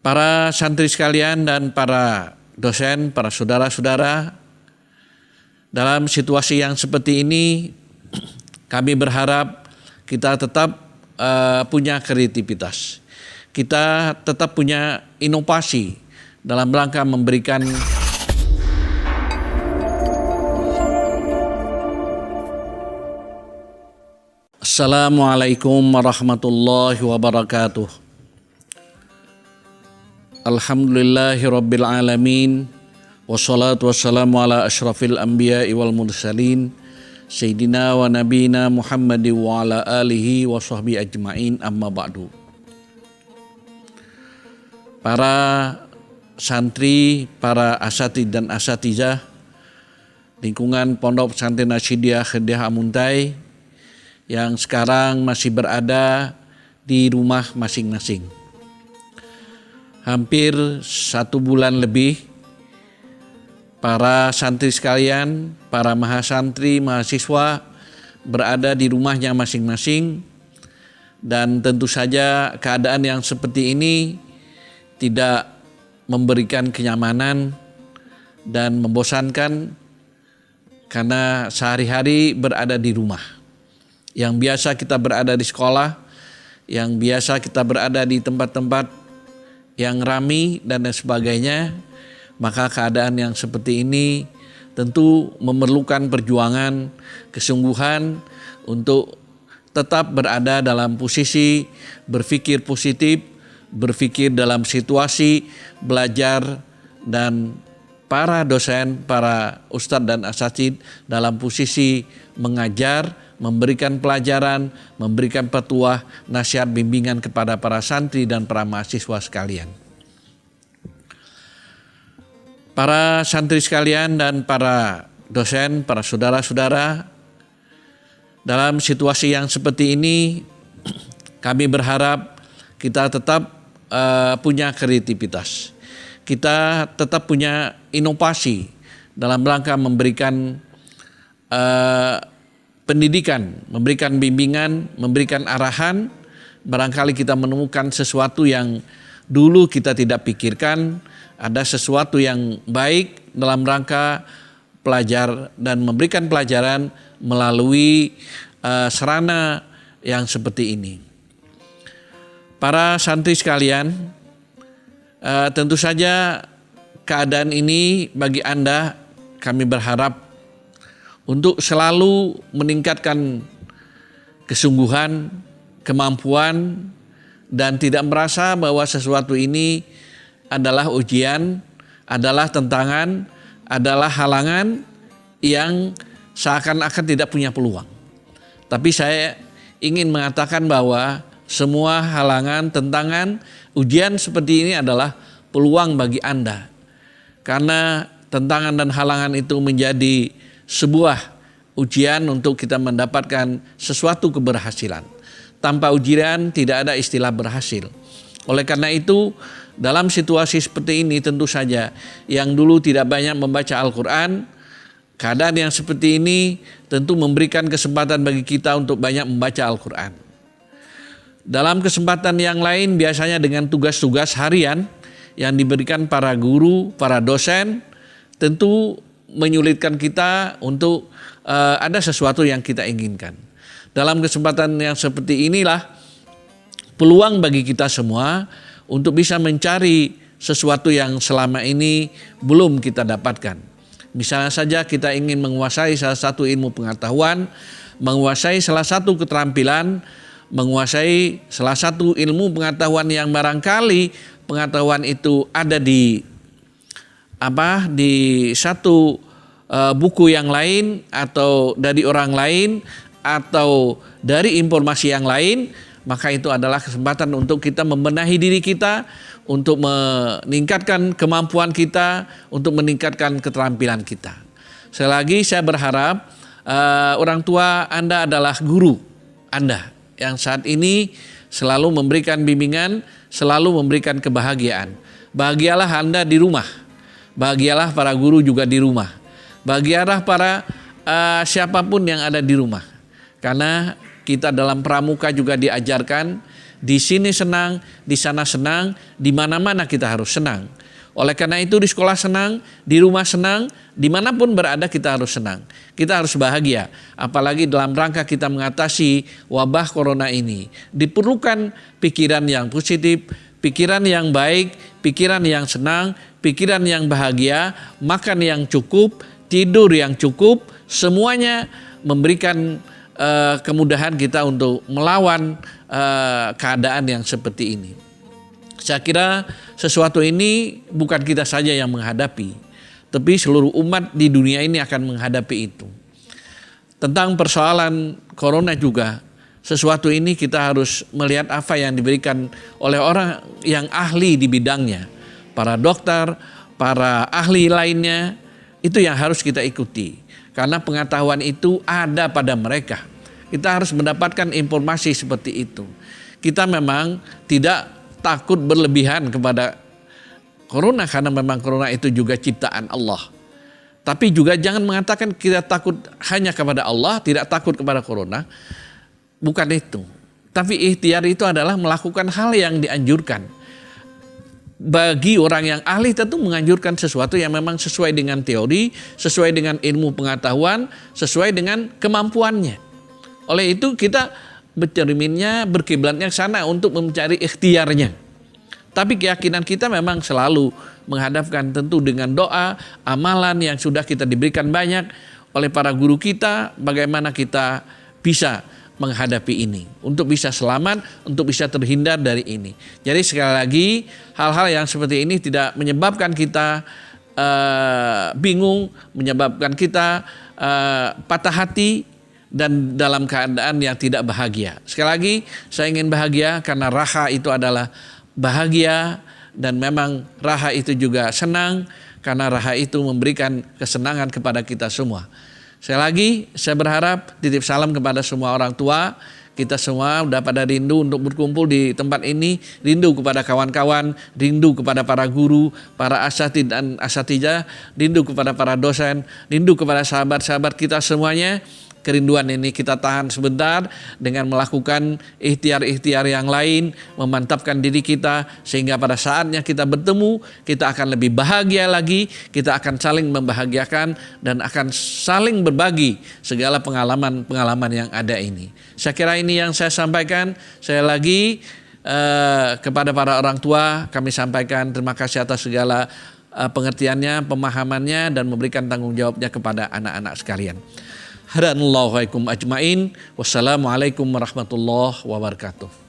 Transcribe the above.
Para santri sekalian dan para dosen, para saudara-saudara, dalam situasi yang seperti ini kami berharap kita tetap punya kreativitas. Kita tetap punya inovasi dalam rangka memberikan Assalamualaikum warahmatullahi wabarakatuh. Alhamdulillahirabbil alamin. Wassalatu wassalamu ala asyrafil anbiya'i wal mursalin Sayyidina wa nabina Muhammad wa ala alihi wa sahbihi ajma'in, amma ba'du. Para santri, para asatid dan asatizah lingkungan Pondok Pesantren Nasyidiyah Khidiyah Amuntai yang sekarang masih berada di rumah masing-masing. Hampir 1 bulan lebih para santri sekalian, para mahasantri, mahasiswa berada di rumahnya masing-masing, dan tentu saja keadaan yang seperti ini tidak memberikan kenyamanan dan membosankan karena sehari-hari berada di rumah. Yang biasa kita berada di sekolah, yang biasa kita berada di tempat-tempat yang ramai dan sebagainya, maka keadaan yang seperti ini tentu memerlukan perjuangan, kesungguhan untuk tetap berada dalam posisi berpikir positif, berpikir dalam situasi belajar, dan para dosen, para ustadz dan asatid dalam posisi mengajar, memberikan pelajaran, memberikan petuah, nasihat, bimbingan kepada para santri dan para mahasiswa sekalian. Para santri sekalian dan para dosen, para saudara-saudara, dalam situasi yang seperti ini kami berharap kita tetap punya kreativitas. Kita tetap punya inovasi dalam rangka memberikan pendidikan, memberikan bimbingan, memberikan arahan. Barangkali kita menemukan sesuatu yang dulu kita tidak pikirkan, ada sesuatu yang baik dalam rangka pelajar dan memberikan pelajaran melalui sarana yang seperti ini. Para santri sekalian, tentu saja keadaan ini bagi Anda kami berharap untuk selalu meningkatkan kesungguhan, kemampuan, dan tidak merasa bahwa sesuatu ini adalah ujian, adalah tantangan, adalah halangan yang seakan-akan tidak punya peluang. Tapi saya ingin mengatakan bahwa semua halangan, tantangan, ujian seperti ini adalah peluang bagi Anda. Karena tantangan dan halangan itu menjadi sebuah ujian untuk kita mendapatkan sesuatu keberhasilan. Tanpa ujian tidak ada istilah berhasil. Oleh karena itu, dalam situasi seperti ini tentu saja yang dulu tidak banyak membaca Al-Quran, keadaan yang seperti ini tentu memberikan kesempatan bagi kita untuk banyak membaca Al-Quran. Dalam kesempatan yang lain biasanya dengan tugas-tugas harian yang diberikan para guru, para dosen, tentu menyulitkan kita untuk ada sesuatu yang kita inginkan. Dalam kesempatan yang seperti inilah peluang bagi kita semua untuk bisa mencari sesuatu yang selama ini belum kita dapatkan. Misalnya saja kita ingin menguasai salah satu ilmu pengetahuan, menguasai salah satu keterampilan, menguasai salah satu ilmu pengetahuan yang barangkali pengetahuan itu ada di satu buku yang lain atau dari orang lain atau dari informasi yang lain, maka itu adalah kesempatan untuk kita membenahi diri kita, untuk meningkatkan kemampuan kita, untuk meningkatkan keterampilan kita. Sekali lagi saya berharap orang tua Anda adalah guru Anda yang saat ini selalu memberikan bimbingan, selalu memberikan kebahagiaan. Bahagialah Anda di rumah. Bahagialah para guru juga di rumah. Bahagialah para siapapun yang ada di rumah. Karena kita dalam pramuka juga diajarkan Di sini senang, di sana senang, di mana-mana kita harus senang. Oleh karena itu di sekolah senang, di rumah senang, dimanapun berada kita harus senang. Kita harus bahagia. Apalagi dalam rangka kita mengatasi wabah corona ini. Diperlukan pikiran yang positif, pikiran yang baik, pikiran yang senang, pikiran yang bahagia, makan yang cukup, tidur yang cukup, semuanya memberikan kemudahan kita untuk melawan keadaan yang seperti ini. Saya kira sesuatu ini bukan kita saja yang menghadapi, tapi seluruh umat di dunia ini akan menghadapi itu. Tentang persoalan corona juga, sesuatu ini kita harus melihat apa yang diberikan oleh orang yang ahli di bidangnya. Para dokter, para ahli lainnya, itu yang harus kita ikuti. Karena pengetahuan itu ada pada mereka. Kita harus mendapatkan informasi seperti itu. Kita memang tidak takut berlebihan kepada corona karena memang corona itu juga ciptaan Allah. Tapi juga jangan mengatakan kita takut hanya kepada Allah, tidak takut kepada corona. Bukan itu. Tapi ikhtiar itu adalah melakukan hal yang dianjurkan. Bagi orang yang ahli tentu menganjurkan sesuatu yang memang sesuai dengan teori, sesuai dengan ilmu pengetahuan, sesuai dengan kemampuannya. Oleh itu kita bercerminnya, berkiblatnya ke sana untuk mencari ikhtiarnya. Tapi keyakinan kita memang selalu menghadapkan tentu dengan doa, amalan yang sudah kita diberikan banyak oleh para guru kita, bagaimana kita bisa menghadapi ini, untuk bisa selamat, untuk bisa terhindar dari ini. Jadi sekali lagi, hal-hal yang seperti ini tidak menyebabkan kita bingung, menyebabkan kita patah hati, dan dalam keadaan yang tidak bahagia. Sekali lagi saya ingin bahagia karena raha itu adalah bahagia, dan memang raha itu juga senang karena raha itu memberikan kesenangan kepada kita semua. Sekali lagi saya berharap titip salam kepada semua orang tua. Kita semua sudah pada rindu untuk berkumpul di tempat ini, rindu kepada kawan-kawan, rindu kepada para guru, para asatidz dan asatijah, rindu kepada para dosen, rindu kepada sahabat-sahabat kita semuanya. Kerinduan ini kita tahan sebentar dengan melakukan ikhtiar-ikhtiar yang lain, memantapkan diri kita sehingga pada saatnya kita bertemu, kita akan lebih bahagia lagi, kita akan saling membahagiakan dan akan saling berbagi segala pengalaman-pengalaman yang ada ini. Saya kira ini yang saya sampaikan. Saya lagi kepada para orang tua kami sampaikan terima kasih atas segala pengertiannya, pemahamannya, dan memberikan tanggung jawabnya kepada anak-anak sekalian. Hadanallahu alaikum ajmain. Wassalamualaikum warahmatullahi wabarakatuh.